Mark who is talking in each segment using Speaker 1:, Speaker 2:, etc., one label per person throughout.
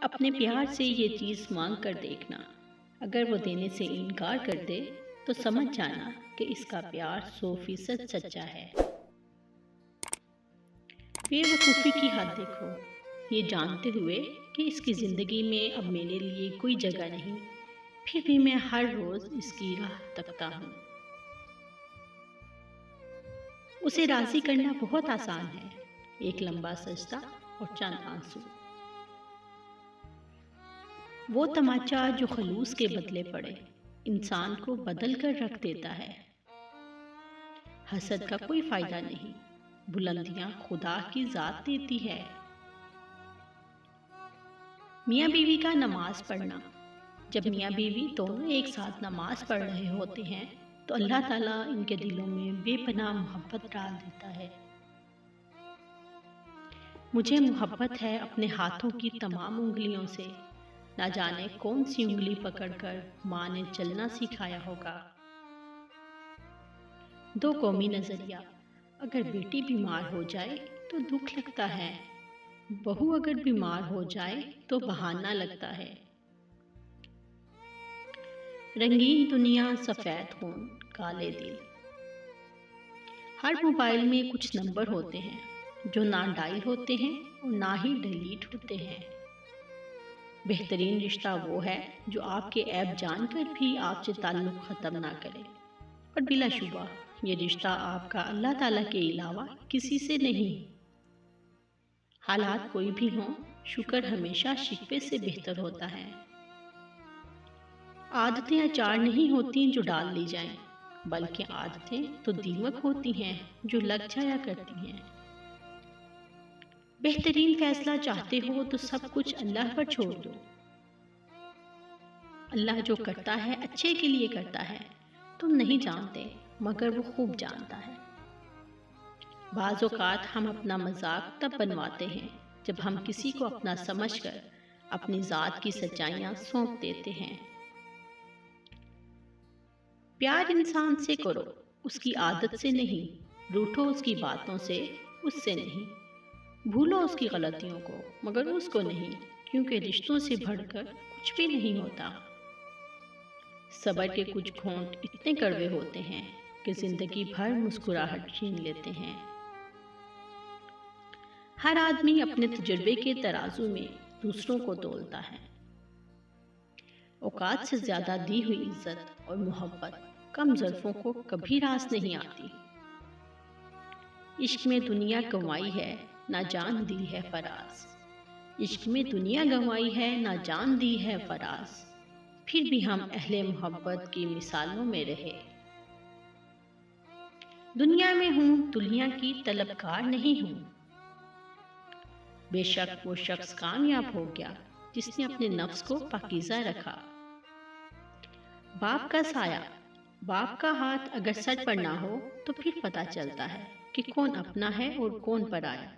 Speaker 1: اپنے پیار سے یہ چیز مانگ کر دیکھنا، اگر وہ دینے سے انکار کر دے تو سمجھ جانا کہ اس کا پیار 100% سچا ہے۔ بے وقوفی کی حد دیکھو، یہ جانتے ہوئے کہ اس کی زندگی میں اب میرے لیے کوئی جگہ نہیں، پھر بھی میں ہر روز اس کی راہ تکتا ہوں۔ اسے راضی کرنا بہت آسان ہے، ایک لمبا سجدہ اور چند آنسو۔ وہ تماچا جو خلوص کے بدلے پڑے انسان کو بدل کر رکھ دیتا ہے۔ حسد کا کوئی فائدہ نہیں، بلندیاں خدا کی ذات دیتی ہے۔ میاں بیوی کا نماز پڑھنا، جب میاں بیوی دونوں ایک ساتھ نماز پڑھ رہے ہوتے ہیں تو اللہ تعالیٰ ان کے دلوں میں بے پناہ محبت ڈال دیتا ہے۔ مجھے محبت ہے اپنے ہاتھوں کی تمام انگلیوں سے، نہ جانے کون سی انگلی پکڑ کر ماں نے چلنا سکھایا ہوگا۔ دو قومی نظریہ، اگر بیٹی بیمار ہو جائے تو دکھ لگتا ہے، بہو اگر بیمار ہو جائے تو بہانہ لگتا ہے۔ رنگین دنیا، سفید خون، کالے دل۔ ہر موبائل میں کچھ نمبر ہوتے ہیں جو نہ ڈائل ہوتے ہیں اور نہ ہی ڈیلیٹ ہوتے ہیں۔ بہترین رشتہ وہ ہے جو آپ کے عیب جان کر بھی آپ سے تعلق ختم نہ کرے، اور بلا شبہ یہ رشتہ آپ کا اللہ تعالیٰ کے علاوہ کسی سے نہیں۔ حالات کوئی بھی ہوں، شکر ہمیشہ شکوے سے بہتر ہوتا ہے۔ عادتیں اچار نہیں ہوتی جو ڈال لی جائیں، بلکہ عادتیں تو دیمک ہوتی ہیں جو لگ جایا کرتی ہیں۔ بہترین فیصلہ چاہتے ہو تو سب کچھ اللہ پر چھوڑ دو۔ اللہ جو کرتا ہے اچھے کے لیے کرتا ہے، تم نہیں جانتے مگر وہ خوب جانتا ہے۔ بعض اوقات ہم اپنا مذاق تب بنواتے ہیں جب ہم کسی کو اپنا سمجھ کر اپنی ذات کی سچائیاں سونپ دیتے ہیں۔ پیار انسان سے کرو، اس کی عادت سے نہیں، روٹھو اس کی باتوں سے، اس سے نہیں، بھولو اس کی غلطیوں کو مگر اس کو نہیں، کیونکہ رشتوں سے بڑھ کر کچھ بھی نہیں ہوتا۔ صبر کے کچھ گھونٹ اتنے کڑوے ہوتے ہیں کہ زندگی بھر مسکراہٹ چھین لیتے ہیں۔ ہر آدمی اپنے تجربے کے ترازو میں دوسروں کو تولتا ہے۔ اوقات سے زیادہ دی ہوئی عزت اور محبت کم ظرفوں کو کبھی راس نہیں آتی۔ عشق میں دنیا گنوائی ہے، نہ جان دی ہے فراز۔ عشق میں دنیا گنوائی ہے، نہ جان دی ہے فراز، پھر بھی ہم اہل محبت کی مثالوں میں رہے۔ دنیا میں ہوں دلہیا کی طلبگار نہیں ہوں۔ بے شک وہ شخص کامیاب ہو گیا جس نے اپنے نفس کو پاکیزہ رکھا۔ باپ کا سایہ، باپ کا ہاتھ اگر سر پر نہ ہو تو پھر پتہ چلتا ہے کہ کون اپنا ہے اور کون پرایا،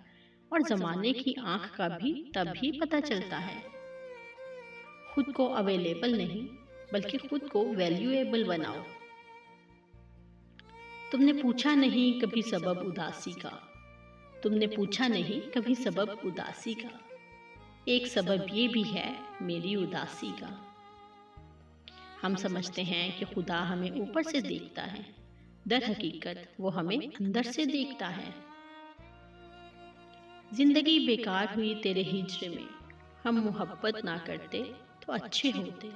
Speaker 1: اور زمانے کی آنکھ کا بھی تب ہی پتہ چلتا ہے۔ خود کو اویلیبل نہیں بلکہ خود کو ویلیویبل بناؤ۔ تم نے پوچھا نہیں کبھی سبب اداسی کا، تم نے پوچھا نہیں کبھی سبب اداسی کا، ایک سبب یہ بھی ہے میری اداسی کا۔ ہم سمجھتے ہیں کہ خدا ہمیں اوپر سے دیکھتا ہے، در حقیقت وہ ہمیں اندر سے دیکھتا ہے۔ زندگی بیکار ہوئی تیرے ہجر میں، ہم محبت نہ کرتے تو اچھے ہوتے۔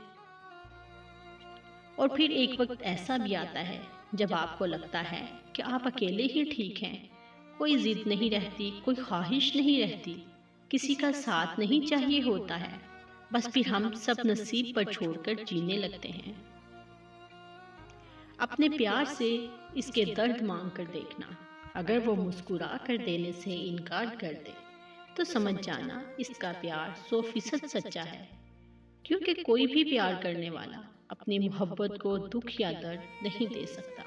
Speaker 1: اور پھر ایک وقت ایسا بھی آتا ہے جب آپ کو لگتا ہے کہ آپ اکیلے ہی ٹھیک ہیں، کوئی ضد نہیں رہتی، کوئی خواہش نہیں رہتی، کسی کا ساتھ نہیں چاہیے ہوتا ہے، بس پھر ہم سب نصیب پر چھوڑ کر جینے لگتے ہیں۔ اپنے پیار سے اس کے درد مانگ کر دیکھنا، اگر وہ مسکرا کر دینے سے انکار کر دے تو سمجھ جانا اس کا پیار 100% سچا ہے، کیونکہ کوئی بھی پیار کرنے والا اپنی محبت کو دکھ یا درد نہیں دے سکتا۔